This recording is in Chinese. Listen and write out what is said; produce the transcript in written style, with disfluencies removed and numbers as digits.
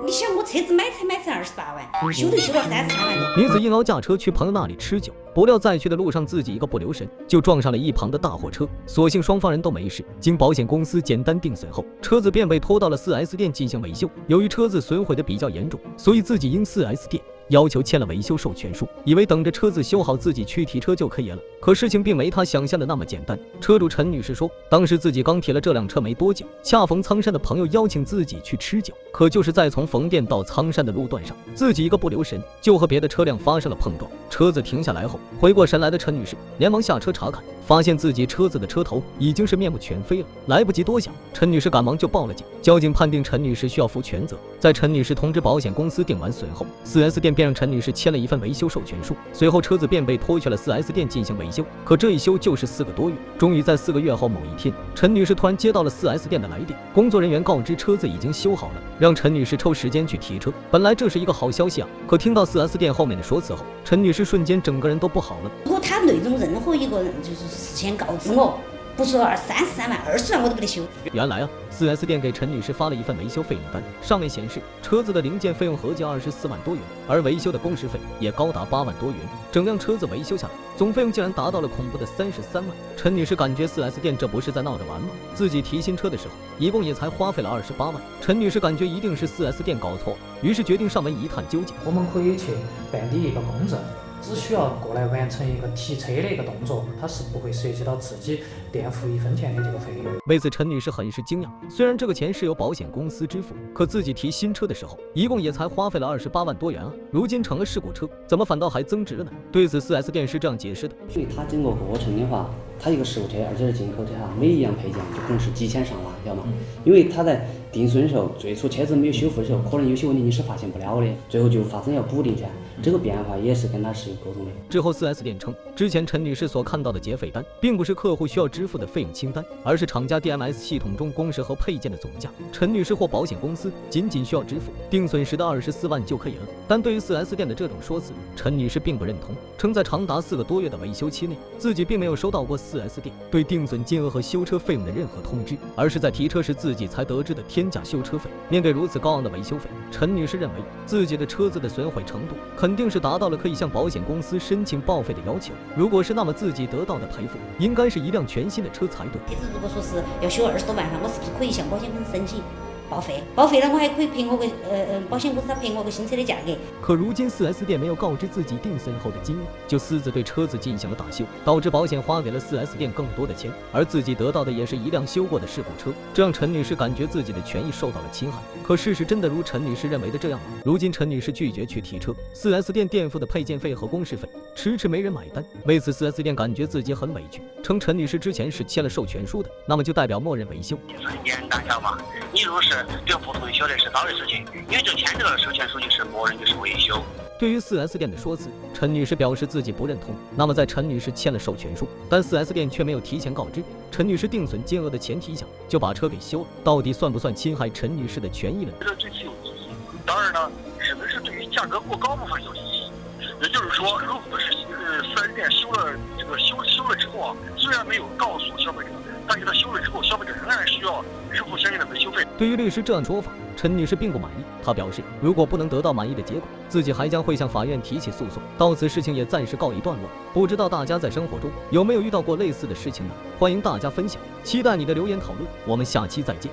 你想我车子买才28万，修都修了33万多。女子硬熬驾车去朋友那里吃酒，不料在去的路上自己一个不留神就撞上了一旁的大货车，所幸双方人都没事。经保险公司简单定损后，车子便被拖到了 4S 店进行维修。由于车子损毁的比较严重，所以自己因 4S 店要求签了维修授权书，以为等着车子修好自己去提车就可以了。可事情并没他想象的那么简单。车主陈女士说，当时自己刚提了这辆车没多久，恰逢苍山的朋友邀请自己去吃酒，可就是在从冯店到苍山的路段上，自己一个不留神就和别的车辆发生了碰撞。车子停下来后，回过神来的陈女士连忙下车查看，发现自己车子的车头已经是面目全非了。来不及多想，陈女士赶忙就报了警。交警判定陈女士需要负全责。在陈女士通知保险公司定完损后，4S 店便让陈女士签了一份维修授权书。随后车子便被拖去了 4S 店进行维修。可这一修就是4个多月。终于在4个月后某一天，陈女士突然接到了 4S 店的来电，工作人员告知车子已经修好了，让陈女士抽时间去提车。本来这是一个好消息啊，可听到 4S 店后面的说辞后，陈女士瞬间整个人都不好了。如果他那种任何一个人就是事先告知我，不说33万20万我都不得修。原来啊，4S 店给陈女士发了一份维修费用单，上面显示车子的零件费用合计24万多元，而维修的工时费也高达8万多元。整辆车子维修下来，总费用竟然达到了恐怖的33万。陈女士感觉 4S 店这不是在闹着玩吗？自己提新车的时候，一共也才花费了28万。陈女士感觉一定是 4S 店搞错了，于是决定上门一探究竟。我们可以去办理一个公证。只需要过来完成一个提车的一个动作，它是不会涉及到自己垫付1分钱的这个费用。为此，陈女士很是惊讶。虽然这个钱是由保险公司支付，可自己提新车的时候，一共也才花费了28万多元啊！如今成了事故车，怎么反倒还增值了呢？对此 4S 店是这样解释的：所以它整个过程的话，它一个事故车，而且是进口车哈，每一样配件就可能是几千上万，晓得吗？因为它在定损的时候，最初车子没有修复的时候，可能有些问题你是发现不了的，最后就发生要补丁噻。这个变化也是跟他是有沟通的。之后 4S 店称，之前陈女士所看到的结费单，并不是客户需要支付的费用清单，而是厂家 DMS 系统中工时和配件的总价。陈女士或保险公司仅需要支付定损时的24万就可以了。但对于 4S 店的这种说辞，陈女士并不认同，称在长达4个多月的维修期内，自己并没有收到过 4S 店对定损金额和修车费用的任何通知，而是在提车时自己才得知的天价修车费。面对如此高昂的维修费，陈女士认为自己的车子的损毁程度肯定是达到了可以向保险公司申请报废的要求。如果是那么，自己得到的赔付应该是一辆全新的车才对。车子如果说是要修20多万的话，我是不是可以向保险公司申请报废？报废了我还可以赔我个保险公司他赔我个新车的价格。可如今 4S 店没有告知自己定损后的金额，就私自对车子进行了大修，导致保险花给了 4S 店更多的钱，而自己得到的也是一辆修过的事故车，这让陈女士感觉自己的权益受到了侵害。可事实真的如陈女士认为的这样吗？如今陈女士拒绝去提车，4S 店垫付的配件费和工时费迟迟没人买单。为此 4S 店感觉自己很委屈，称陈女士之前是签了授权书的，那么就代表默认维修。很简单晓得吗？你如果是这个不同意修的是早的事情，因为就签这个授权书就是默认就是维修。对于 4S 店的说辞，陈女士表示自己不认同。那么在陈女士签了授权书，但 4S 店却没有提前告知陈女士定损金额的前提下，就把车给修了，到底算不算侵害陈女士的权益了？这是有意义。当然呢，是不是对于价格过高部分有意义？也就是说，如果是4S 店修了这个修了之后啊，虽然没有告诉消费者，但是他修了之后，消费者仍然需要支付相应的维修费。对于律师这样说法，陈女士并不满意。她表示，如果不能得到满意的结果，自己还将会向法院提起诉讼。到此事情也暂时告一段落。不知道大家在生活中有没有遇到过类似的事情呢？欢迎大家分享，期待你的留言讨论。我们下期再见。